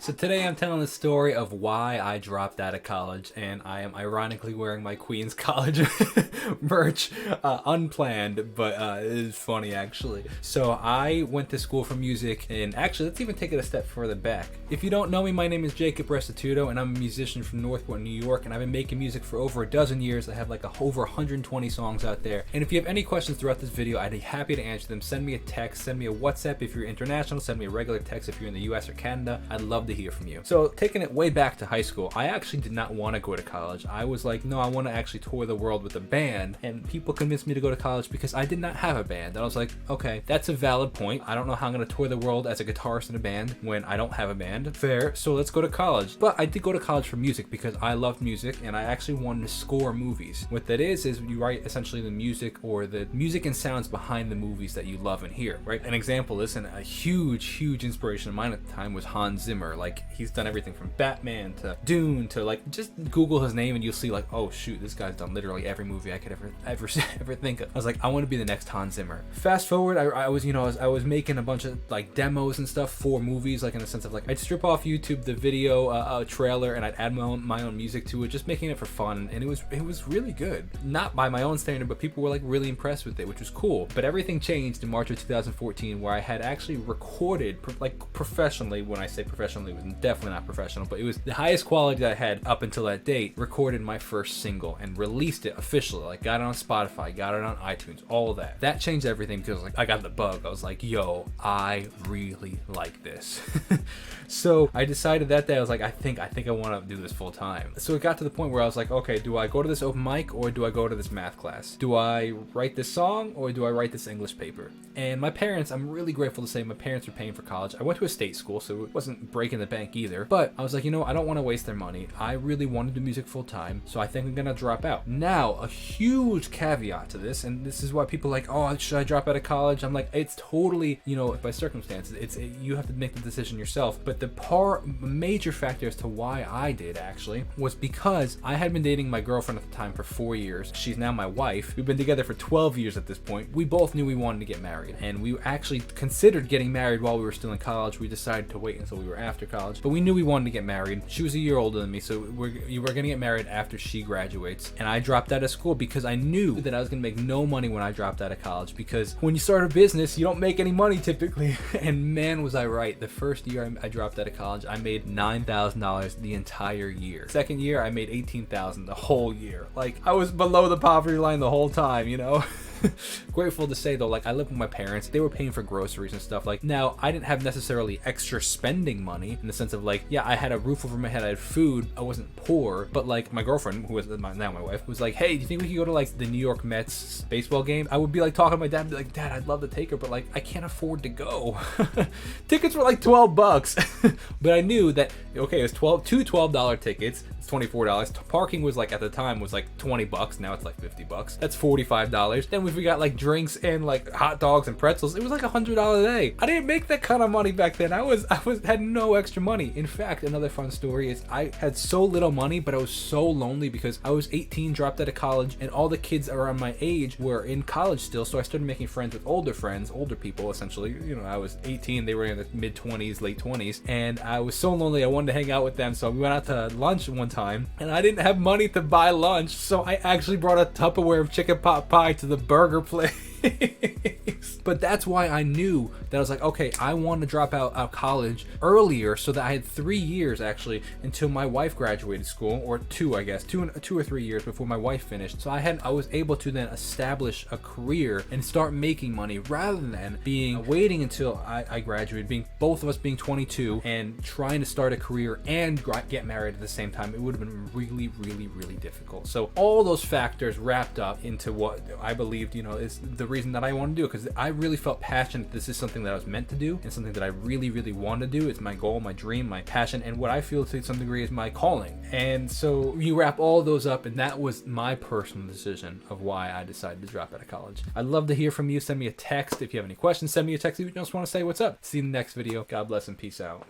So today I'm telling the story of why I dropped out of college, and I am ironically wearing my Queen's College merch, unplanned, but it is funny actually. So I went to school for music, and actually let's even take it a step further back. If you don't know me, my name is Jacob Restituto, and I'm a musician from Northport, New York, and I've been making music for over a dozen years. I have like over 120 songs out there, and if you have any questions throughout this video, I'd be happy to answer them. Send me a text, send me a WhatsApp if you're international, send me a regular text if you're in the US or Canada. I'd love to hear from you. So taking it way back to high school, I actually did not want to go to college. I was like, no, I want to actually tour the world with a band, and people convinced me to go to college because I did not have a band. And I was like, okay, that's a valid point. I don't know how I'm going to tour the world as a guitarist in a band when I don't have a band. Fair, so let's go to college. But I did go to college for music because I loved music, and I actually wanted to score movies. What that is you write essentially the music or the music and sounds behind the movies that you love and hear, right? An example is, and a huge inspiration of mine at the time was Hans Zimmer. Like, he's done everything from Batman to Dune to, like, just Google his name and you'll see like, oh shoot, this guy's done literally every movie I could ever think of. I was like, I want to be the next Hans Zimmer. Fast forward, I was making a bunch of like demos and stuff for movies, like in the sense of like I'd strip off YouTube the video trailer and I'd add my own music to it, just making it for fun, and it was really good. Not by my own standard, but people were like really impressed with it, which was cool. But everything changed in March of 2014, where I had actually recorded like professionally. When I say professionally, it was definitely not professional, but it was the highest quality that I had up until that date. Recorded my first single and released it officially. Like, got it on Spotify, got it on iTunes, all of that. That changed everything because like I got the bug. I was like, yo, I really like this. So I decided that day, I was like, I think I want to do this full time. So it got to the point where I was like, okay, do I go to this open mic or do I go to this math class? Do I write this song or do I write this English paper? And my parents, I'm really grateful to say my parents were paying for college. I went to a state school, so it wasn't breaking the bank either. But I was like, you know, I don't want to waste their money. I really want to do music full time, so I think I'm gonna drop out. Now, a huge caveat to this, and this is why people are like, oh, should I drop out of college? I'm like, it's totally, you know, by circumstances. You have to make the decision yourself. But the major factor as to why I did actually was because I had been dating my girlfriend at the time for 4 years. She's now my wife. We've been together for 12 years at this point. We both knew we wanted to get married, and we actually considered getting married while we were still in college. We decided to wait until we were after college, but we knew we wanted to get married. She was a year older than me, so we were gonna get married after she graduates. And I dropped out of school because I knew that I was gonna make no money when I dropped out of college, because when you start a business, you don't make any money typically. And man, was I right. The first year I dropped out of college, I made $9,000 the entire year. Second year, I made $18,000 the whole year. Like, I was below the poverty line the whole time, you know? Grateful to say though, like, I lived with my parents. They were paying for groceries and stuff. Like, now I didn't have necessarily extra spending money in the sense of like, yeah, I had a roof over my head, I had food, I wasn't poor. But like, my girlfriend, who was now my wife, was like, hey, do you think we could go to like the New York Mets baseball game? I would be like talking to my dad and be like, Dad, I'd love to take her, but like, I can't afford to go. Tickets were like $12. But I knew that, okay, it was two $12 tickets. It's $24. Parking was like, at the time was like $20. Now it's like $50. That's $45. Then if we got like drinks and like hot dogs and pretzels, it was like $100 a day. I didn't make that kind of money back then. I had no extra money. In fact, another fun story is I had so little money, but I was so lonely because I was 18, dropped out of college, and all the kids around my age were in college still. So I started making friends with older people essentially. You know, I was 18, they were in the mid 20s, late 20s, and I was so lonely. I wanted to hang out with them, so we went out to lunch one time, and I didn't have money to buy lunch, so I actually brought a Tupperware of chicken pot pie to the burger place. But that's why I knew that I was like, okay, I want to drop out of college earlier so that I had 3 years actually until my wife graduated school, or two, I guess, two or 3 years before my wife finished. So I was able to then establish a career and start making money rather than waiting until I graduated, both of us being 22 and trying to start a career and get married at the same time. It would have been really difficult. So all those factors wrapped up into what I believed, you know, is the reason that I want to do it, because I really felt passionate. This is something that I was meant to do and something that I really want to do. It's my goal, my dream, my passion, and what I feel to some degree is my calling. And so you wrap all those up, and that was my personal decision of why I decided to drop out of college. I'd love to hear from you. Send me a text if you have any questions. Send me a text if you just want to say what's up. See you in the next video. God bless and peace out.